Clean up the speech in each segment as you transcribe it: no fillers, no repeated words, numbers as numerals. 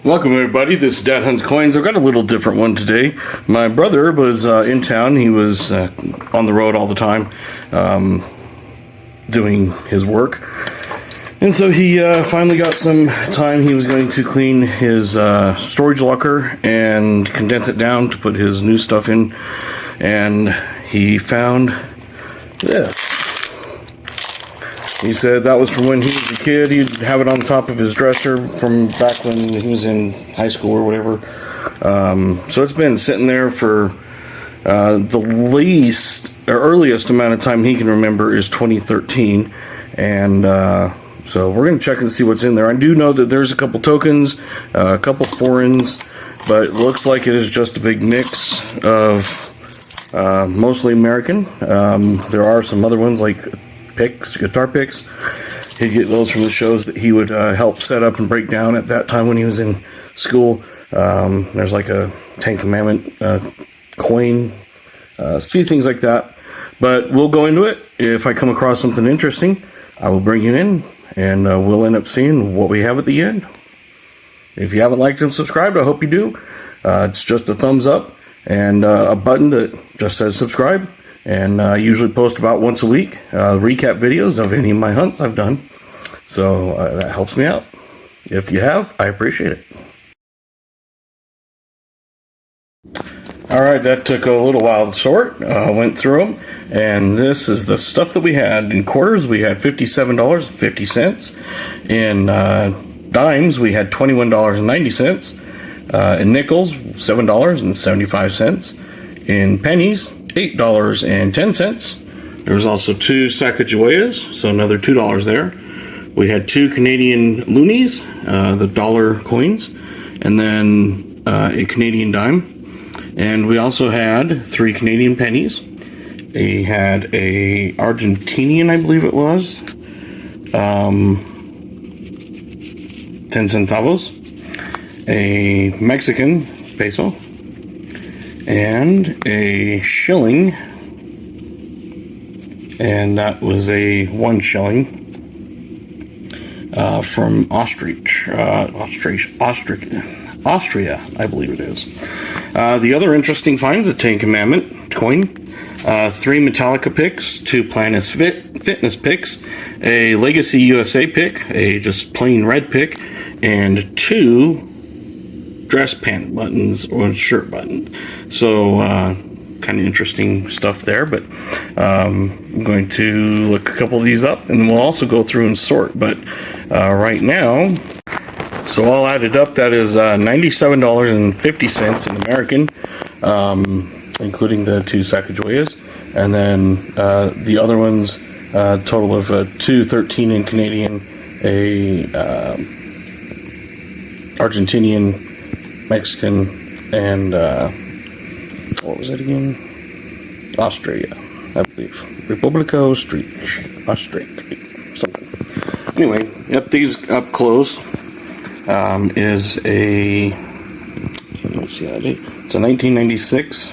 Welcome everybody, this is Dad Hunts Coins. I've got a little different one today. My brother was in town. He was on the road all the time doing his work. And so he finally got some time. He was going to clean his storage locker and condense it down to put his new stuff in. And he found this. He said that was from when he was a kid. He'd have it on top of his dresser from back when he was in high school or whatever. So it's been sitting there for the least or earliest amount of time he can remember is 2013. And so we're going to check and see what's in there. I do know that there's a couple tokens, a couple foreigns, but it looks like it is just a big mix of mostly American. There are some other ones like picks, guitar picks. He'd get those from the shows that he would help set up and break down at that time when he was in school. There's like a Ten Commandment coin, a few things like that. But we'll go into it. If I come across something interesting, I will bring you in, and we'll end up seeing what we have at the end. If you haven't liked and subscribed, I hope you do. It's just a thumbs up and a button that just says subscribe. And I usually post about once a week, recap videos of any of my hunts I've done. So that helps me out. If you have, I appreciate it. Alright, that took a little while to sort. Went through them. And this is the stuff that we had. In quarters, we had $57.50. In dimes, we had $21.90. In nickels, $7.75. In pennies, $8.10. There was also 2 Sacagaweas, so another $2 there. We had 2 Canadian loonies, the dollar coins, and then a Canadian dime. And we also had 3 Canadian pennies. They had a Argentinian, I believe it was, 10 centavos, a Mexican peso, and a shilling, and that was a 1 shilling from Austria, I believe it is. The other interesting finds, the Ten Commandment coin, 3 Metallica picks, 2 Planet Fitness picks, a Legacy USA pick, a just plain red pick, and 2 dress pant buttons or shirt buttons. So kind of interesting stuff there, but I'm going to look a couple of these up and we'll also go through and sort. But right now, so all added up, that is $97.50 in American, including the 2 Sacagaweas, and then the other ones, total of $2.13 in Canadian, a Argentinian, Mexican, and what was it again? Austria, I believe. Republica Austria, something. Anyway, yep, these up close is a, let's see that date. It's a 1996.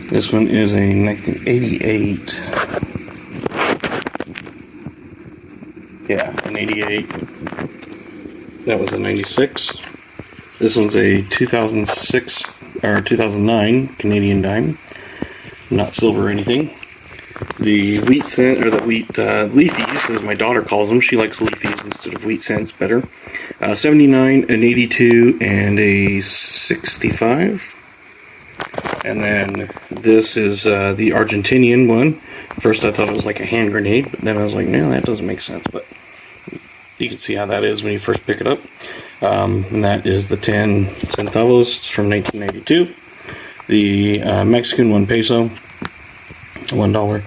This one is a 1988. Yeah, an 88. That was a 96. This one's a 2006 or 2009 Canadian dime, not silver or anything. The wheat cent, or the wheat leafies, as my daughter calls them. She likes leafies instead of wheat cents better. 79, an 82, and a 65. And then this is the Argentinian one. First I thought it was like a hand grenade, but then I was like, no, that doesn't make sense. But you can see how that is when you first pick it up. And that is the 10 centavos. It's from 1992. The Mexican 1 peso, $1.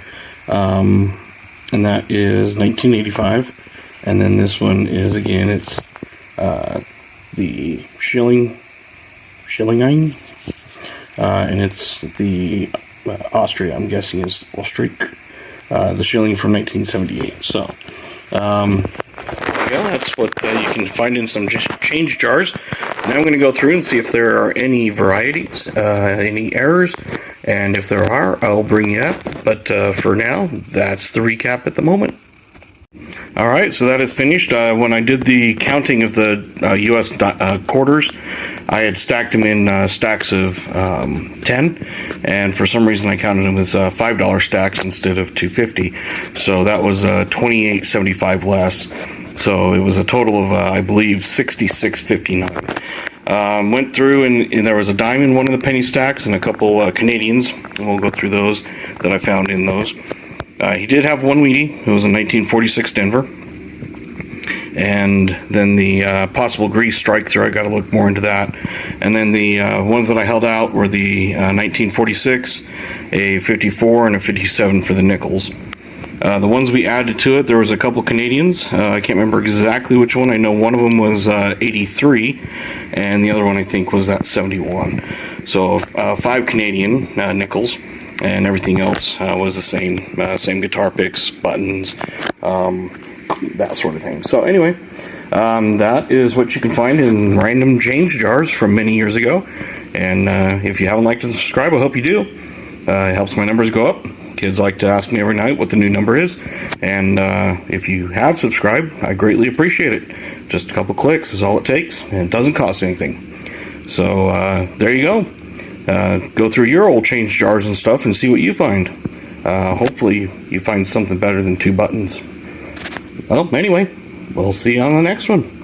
And that is 1985. And then this one is, again, it's the shilling, and it's the Austria, I'm guessing is Austric, the shilling from 1978. So, yeah, that's what you can find in some change jars. Now I'm going to go through and see if there are any varieties, any errors, and if there are, I'll bring you up. But for now, that's the recap at the moment. All right, so that is finished. When I did the counting of the U.S. quarters, I had stacked them in stacks of 10, and for some reason I counted them as $5 stacks instead of $2.50. So that was $28.75 less. So it was a total of I believe $66.59. Went through and there was a dime in one of the penny stacks and a couple Canadians, and we'll go through those that I found in those. He did have one Wheatie. It was a 1946 Denver. And then the possible grease strike through, I got to look more into that. And then the ones that I held out were the 1946, a 54, and a 57 for the nickels. The ones we added to it, there was a couple Canadians. I can't remember exactly which one. I know one of them was 83, and the other one I think was that 71. So 5 Canadian nickels. And everything else was the same guitar picks, buttons, that sort of thing. So anyway, that is what you can find in random change jars from many years ago. And if you haven't liked and subscribed, I hope you do. It helps my numbers go up. Kids like to ask me every night what the new number is. And if you have subscribed, I greatly appreciate it. Just a couple clicks is all it takes, and it doesn't cost anything. So there you go. Go through your old change jars and stuff and see what you find. Hopefully you find something better than 2 buttons. Well, anyway, we'll see you on the next one.